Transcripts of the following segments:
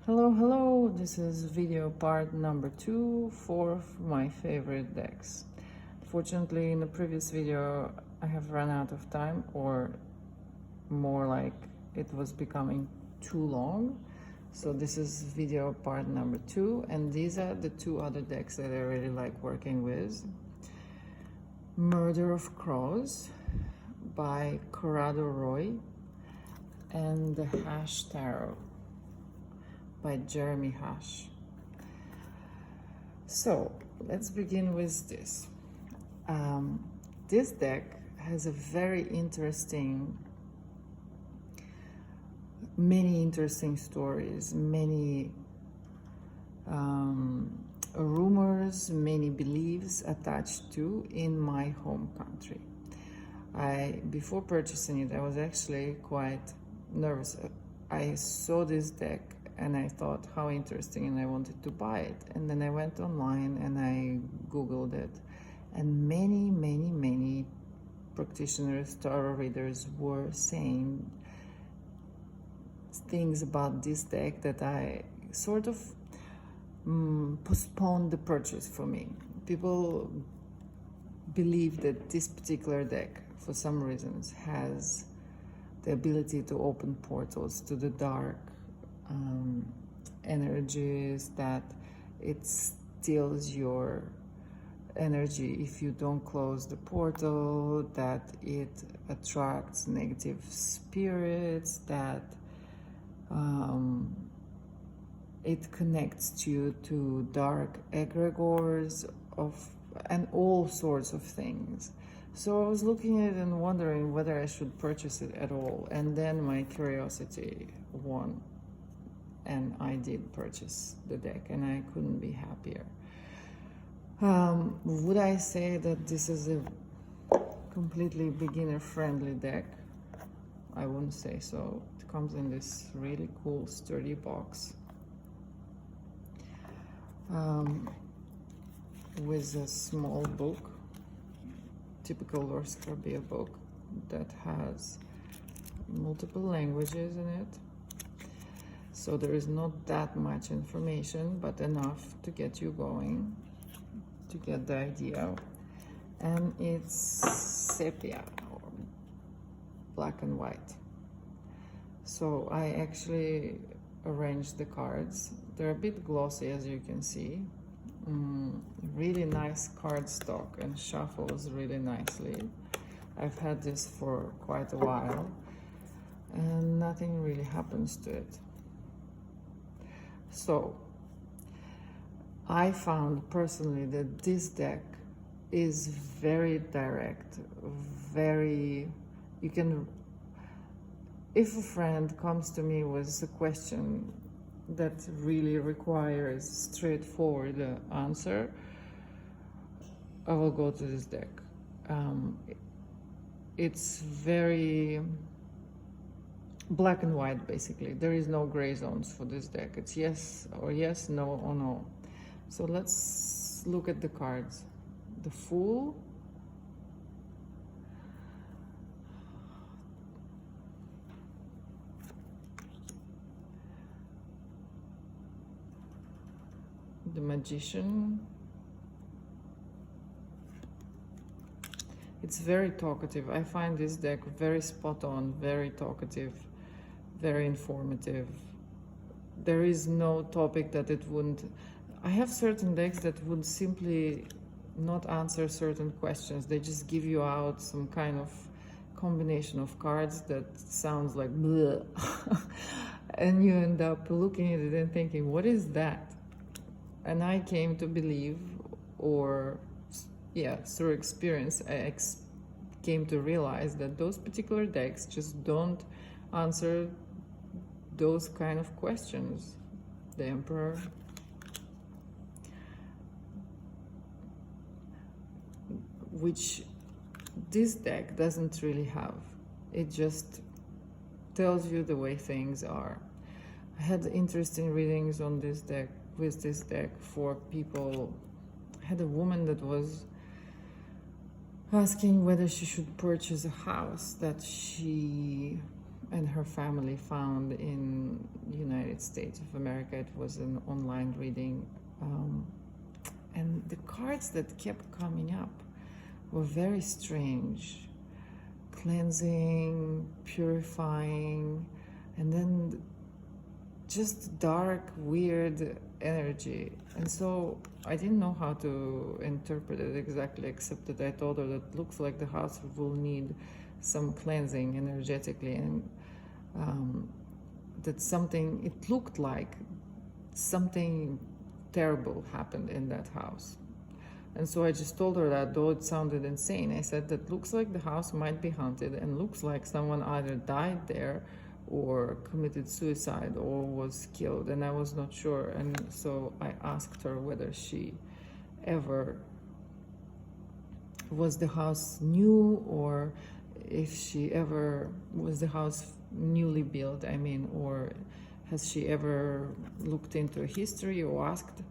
Hello, this is video part number 2 for my favorite decks. Fortunately, in the previous video, I have run out of time, or more like it was becoming too long. So this is video part number 2, and these are the two other decks that I really like working with. Murder of Crows by Corrado Roy and the Hash Tarot by Jeremy Hash. So let's begin with this. This deck has a very many interesting stories, many rumors, many beliefs attached to in my home country. Before purchasing it, I was actually quite nervous. I saw this deck and I thought how interesting, and I wanted to buy it. And then I went online and I Googled it, and many practitioners, tarot readers were saying things about this deck that I sort of postponed the purchase for me. People believe that this particular deck, for some reasons, has the ability to open portals to the dark energies, that it steals your energy if you don't close the portal, that it attracts negative spirits, that it connects you to dark egregores and all sorts of things. So I was looking at it and wondering whether I should purchase it at all, and then my curiosity won, and I did purchase the deck, and I couldn't be happier. Would I say that this is a completely beginner-friendly deck? I wouldn't say so. It comes in this really cool, sturdy box with a small book, typical Lord Scarabia book that has multiple languages in it. So there is not that much information, but enough to get you going, to get the idea. And it's sepia, or black and white. So I actually arranged the cards. They're a bit glossy, as you can see. Really nice cardstock and shuffles really nicely. I've had this for quite a while, and nothing really happens to it. So I found personally that this deck is very direct, if a friend comes to me with a question that really requires straightforward answer, I will go to this deck. It's very black and white, basically. There is no gray zones for this deck. It's yes or yes, no or no. So let's look at the cards. The Fool, the Magician. It's very talkative. I find this deck very spot on, very talkative, very informative. There is no topic that it wouldn't. I have certain decks that would simply not answer certain questions. They just give you out some kind of combination of cards that sounds like bleh. And you end up looking at it and thinking, what is that? And I came to believe, through experience, I came to realize that those particular decks just don't answer those kind of questions. The Emperor, which this deck doesn't really have. It just tells you the way things are. I had interesting readings on this deck, with this deck, for people. I had a woman that was asking whether she should purchase a house that she and her family found in the United States of America. It was an online reading, and the cards that kept coming up were very strange. Cleansing, purifying, and then just dark, weird energy. And so I didn't know how to interpret it exactly, except that I told her that looks like the house will need some cleansing energetically, and that something, it looked like something terrible happened in that house. And so I just told her that, though it sounded insane. I said that looks like the house might be haunted, and looks like someone either died there or committed suicide or was killed, and I was not sure. And so I asked her whether she ever, was the house new, or if she ever, was the house newly built, I mean, or has she ever looked into history or asked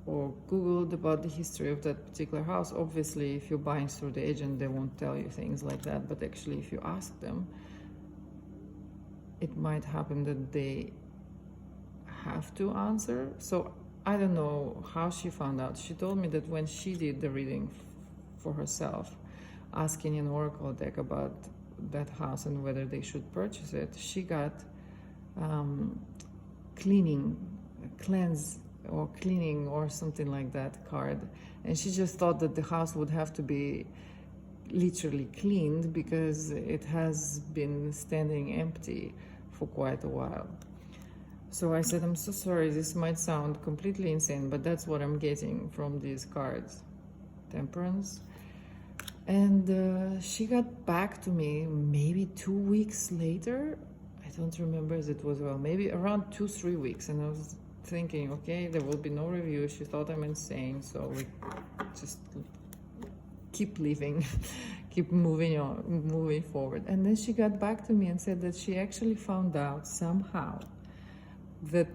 or Googled about the history of that particular house. Obviously, if you're buying through the agent, they won't tell you things like that, but actually if you ask them, it might happen that they have to answer. So I don't know how she found out. She told me that when she did the reading for herself, asking an oracle deck about that house and whether they should purchase it, she got cleaning or something like that card, and she just thought that the house would have to be literally cleaned because it has been standing empty for quite a while. So I said, I'm so sorry, this might sound completely insane, but that's what I'm getting from these cards. Temperance. And she got back to me maybe 2 weeks later. I don't remember as it was, well, maybe around 2-3 weeks, and I was thinking, okay, there will be no review. She thought I'm insane, so we just keep living, keep moving forward. And then she got back to me and said that she actually found out somehow that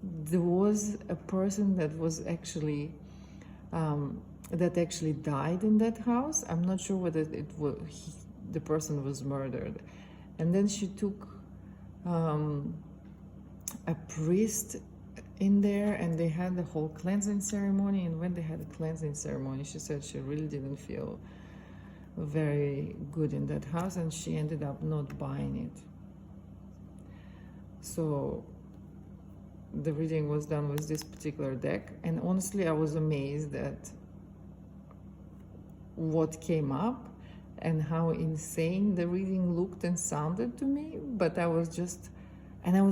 there was a person that was actually that actually died in that house. I'm not sure whether the person was murdered. And then she took a priest in there, and they had the whole cleansing ceremony. And when they had a cleansing ceremony, she said she really didn't feel very good in that house, and she ended up not buying it. So the reading was done with this particular deck, and honestly I was amazed at what came up and how insane the reading looked and sounded to me. But I was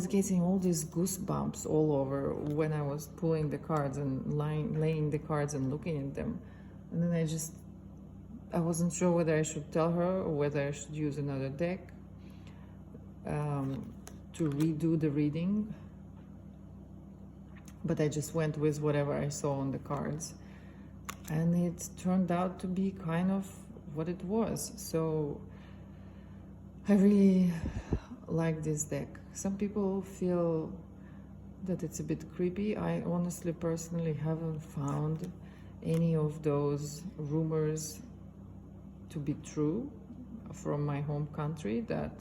getting all these goosebumps all over when I was pulling the cards and laying the cards and looking at them. And then I wasn't sure whether I should tell her or whether I should use another deck to redo the reading. But I just went with whatever I saw on the cards. And it turned out to be kind of what it was. So I really like this deck. Some people feel that it's a bit creepy. I honestly, personally haven't found any of those rumors to be true from my home country, that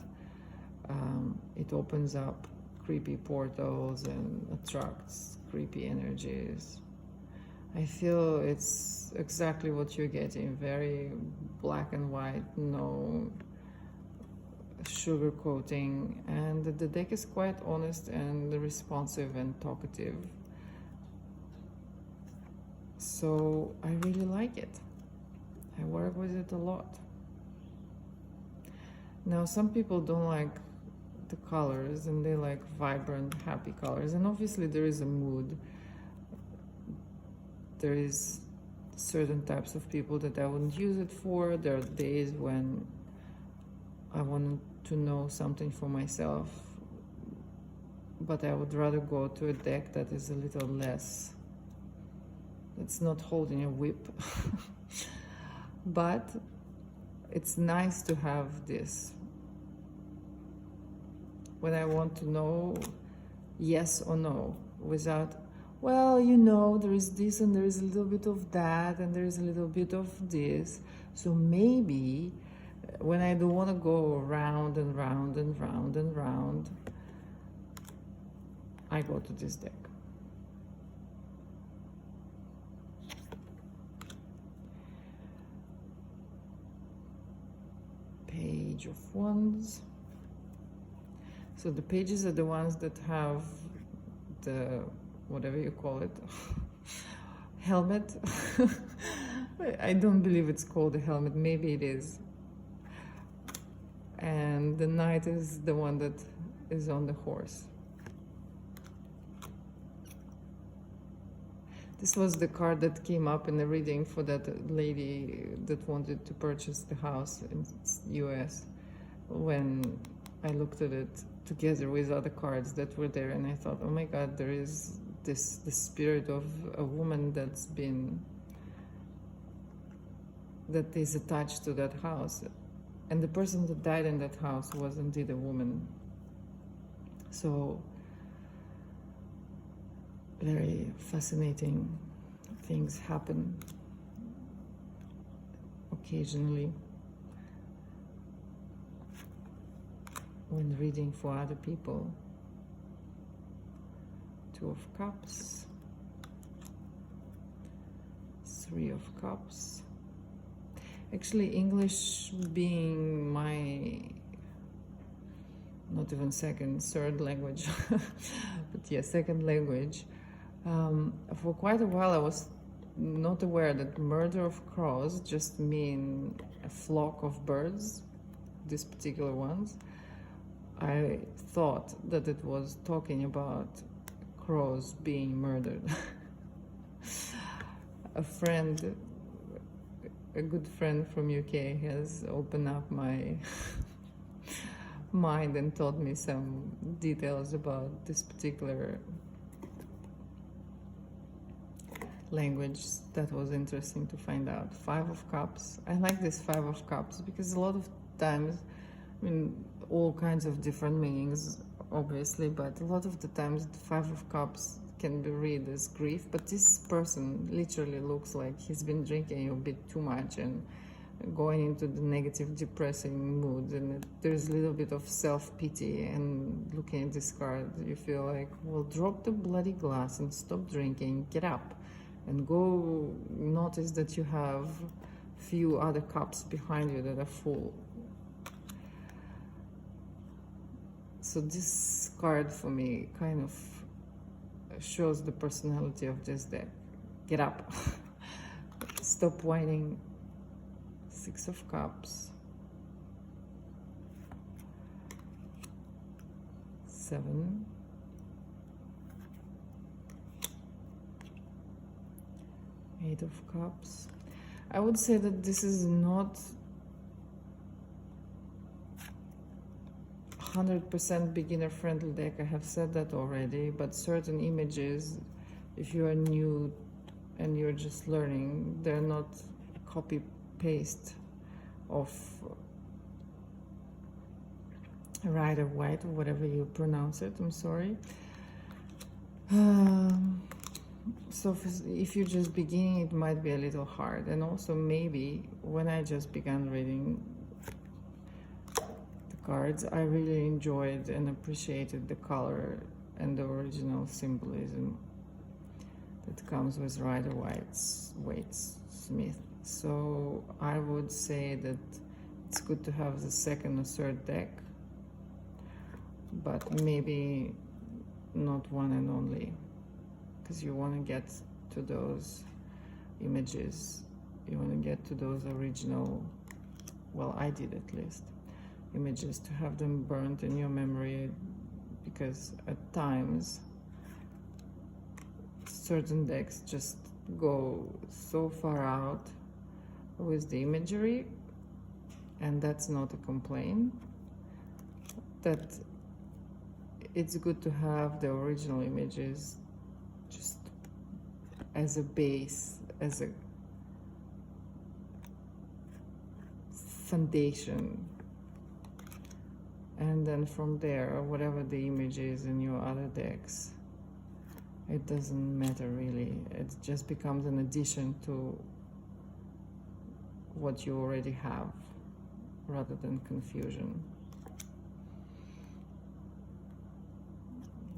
it opens up creepy portals and attracts creepy energies. I feel it's exactly what you're getting, very black and white, no sugarcoating, and the deck is quite honest and responsive and talkative. So I really like it. I work with it a lot. Now, some people don't like the colors, and they like vibrant, happy colors, and obviously there is a mood. There is certain types of people that I wouldn't use it for. There are days when I wanted to know something for myself, but I would rather go to a deck that is a little less, it's not holding a whip. But it's nice to have this when I want to know yes or no, without, well, you know, there is this and there is a little bit of that and there is a little bit of this, so maybe when I don't want to go round and round and round and round, I go to this deck. Page of Wands. So the pages are the ones that have the, whatever you call it, helmet. I don't believe it's called a helmet, maybe it is. And the Knight is the one that is on the horse. This was the card that came up in the reading for that lady that wanted to purchase the house in US. When I looked at it together with other cards that were there, and I thought, oh my God, there is the spirit of a woman that is attached to that house. And the person that died in that house was indeed a woman. So very fascinating things happen occasionally when reading for other people. Two of Cups, Three of Cups. Actually, English being my not even second, third language, but yeah, second language. For quite a while I was not aware that murder of crows just mean a flock of birds, these particular ones. I thought that it was talking about crows being murdered. A good friend from UK has opened up my mind and taught me some details about this particular language. That was interesting to find out. Five of Cups. I like this Five of Cups because a lot of times, I mean, all kinds of different meanings, obviously, but a lot of the times the Five of Cups can be read as grief, but this person literally looks like he's been drinking a bit too much and going into the negative, depressing mood, and there's a little bit of self-pity. And looking at this card, you feel like, well, drop the bloody glass and stop drinking, get up and go notice that you have few other cups behind you that are full. So this card for me kind of shows the personality of this deck. Get up. Stop whining. Six of Cups. 7. Eight of Cups. I would say that this is not 100% beginner friendly deck. I have said that already, but certain images, if you are new and you're just learning, they're not copy paste of Rider-Waite or whatever you pronounce it. I'm sorry. So if you're just beginning, it might be a little hard. And also maybe when I just began reading the cards, I really enjoyed and appreciated the color and the original symbolism that comes with Rider-Waite Smith. So I would say that it's good to have the second or third deck, but maybe not one and only, because you want to get to those images, you want to get to those original, well, I did at least, images, to have them burnt in your memory, because at times certain decks just go so far out with the imagery, and that's not a complaint. That it's good to have the original images just as a base, as a foundation, and then from there, whatever the image is in your other decks, it doesn't matter really. It just becomes an addition to what you already have. rather than confusion.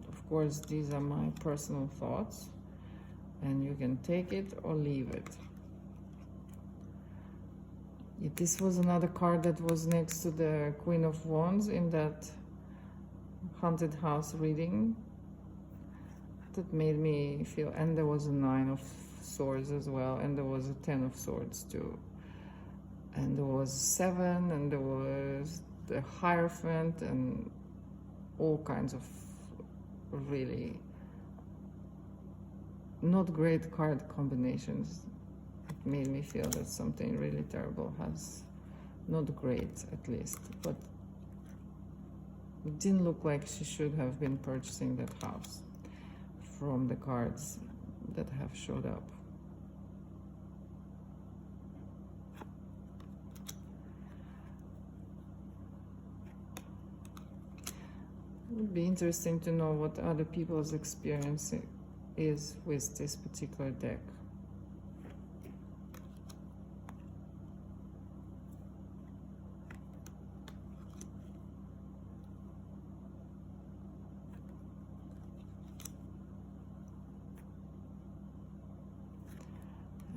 Of course, these are my personal thoughts, and you can take it or leave it. This was another card that was next to the Queen of Wands in that haunted house reading. That made me feel, and there was a 9 of Swords as well, and there was a 10 of Swords too, and there was 7, and there was the Hierophant, and all kinds of really not great card combinations. It made me feel that something really terrible has, not great at least, but it didn't look like she should have been purchasing that house from the cards that have showed up. It would be interesting to know what other people's experience is with this particular deck.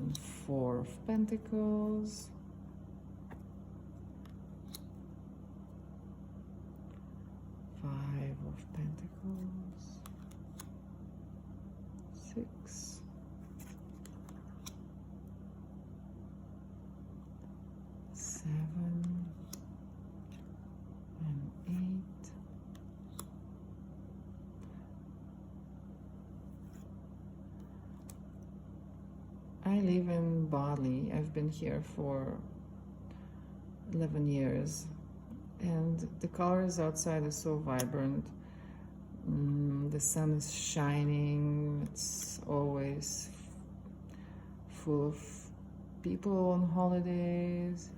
And 4 of Pentacles. 5 of Pentacles. 6. 7 and 8. I live in Bali. I've been here for 11 years, and the colors outside are so vibrant. The sun is shining. It's always full of people on holidays,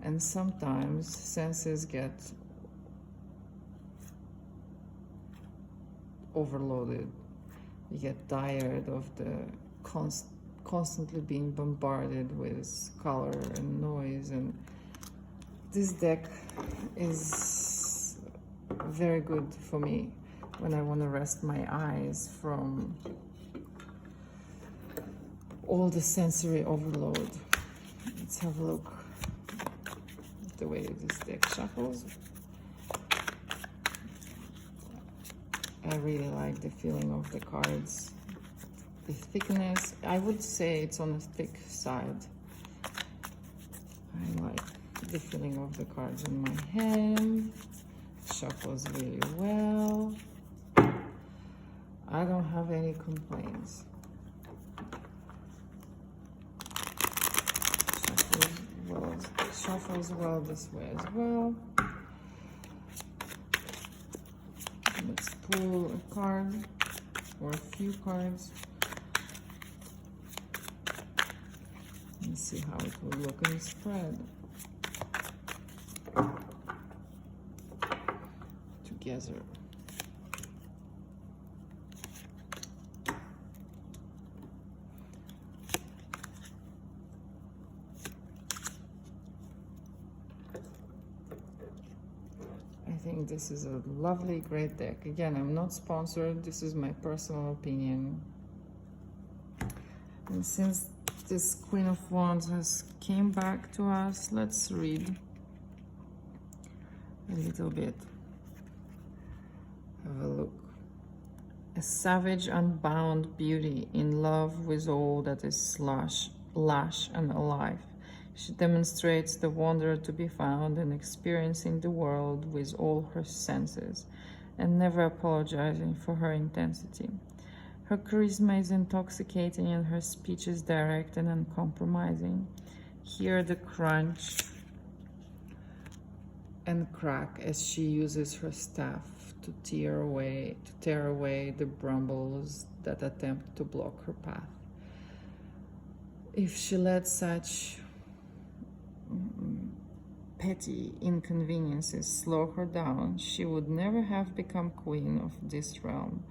and sometimes senses get overloaded. You get tired of the constantly being bombarded with color and noise, and this deck is very good for me when I want to rest my eyes from all the sensory overload. Let's have a look at the way this deck shuffles. I really like the feeling of the cards. The thickness, I would say it's on the thick side. I like the feeling of the cards in my hand. Shuffles really well. I don't have any complaints. Shuffles well this way as well. Let's pull a card or a few cards and see how it will look in the spread together. I think this is a lovely, great deck. Again, I'm not sponsored. This is my personal opinion. And since this Queen of Wands has came back to us, let's read a little bit. Have a look. A savage, unbound beauty in love with all that is lush and alive. She demonstrates the wonder to be found in experiencing the world with all her senses and never apologizing for her intensity. Her charisma is intoxicating and her speech is direct and uncompromising. Hear the crunch and crack as she uses her staff to tear away the brambles that attempt to block her path. If she let such petty inconveniences slow her down, she would never have become queen of this realm.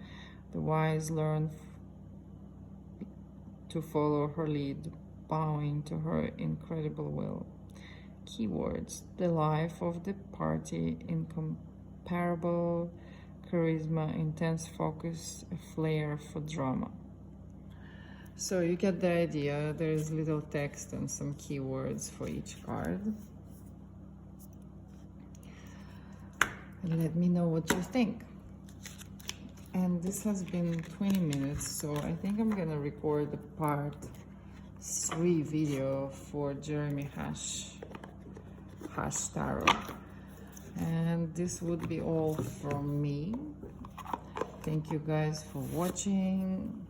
The wise learn to follow her lead, bowing to her incredible will. keywords: the life of the party, incomparable charisma, intense focus, a flair for drama. So you get the idea. There's little text and some keywords for each card. And let me know what you think. And this has been 20 minutes, so I think I'm gonna record the part 3 video for Jeremy Hash Tarot. And this would be all from me. Thank you guys for watching,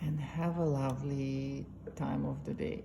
and have a lovely time of the day.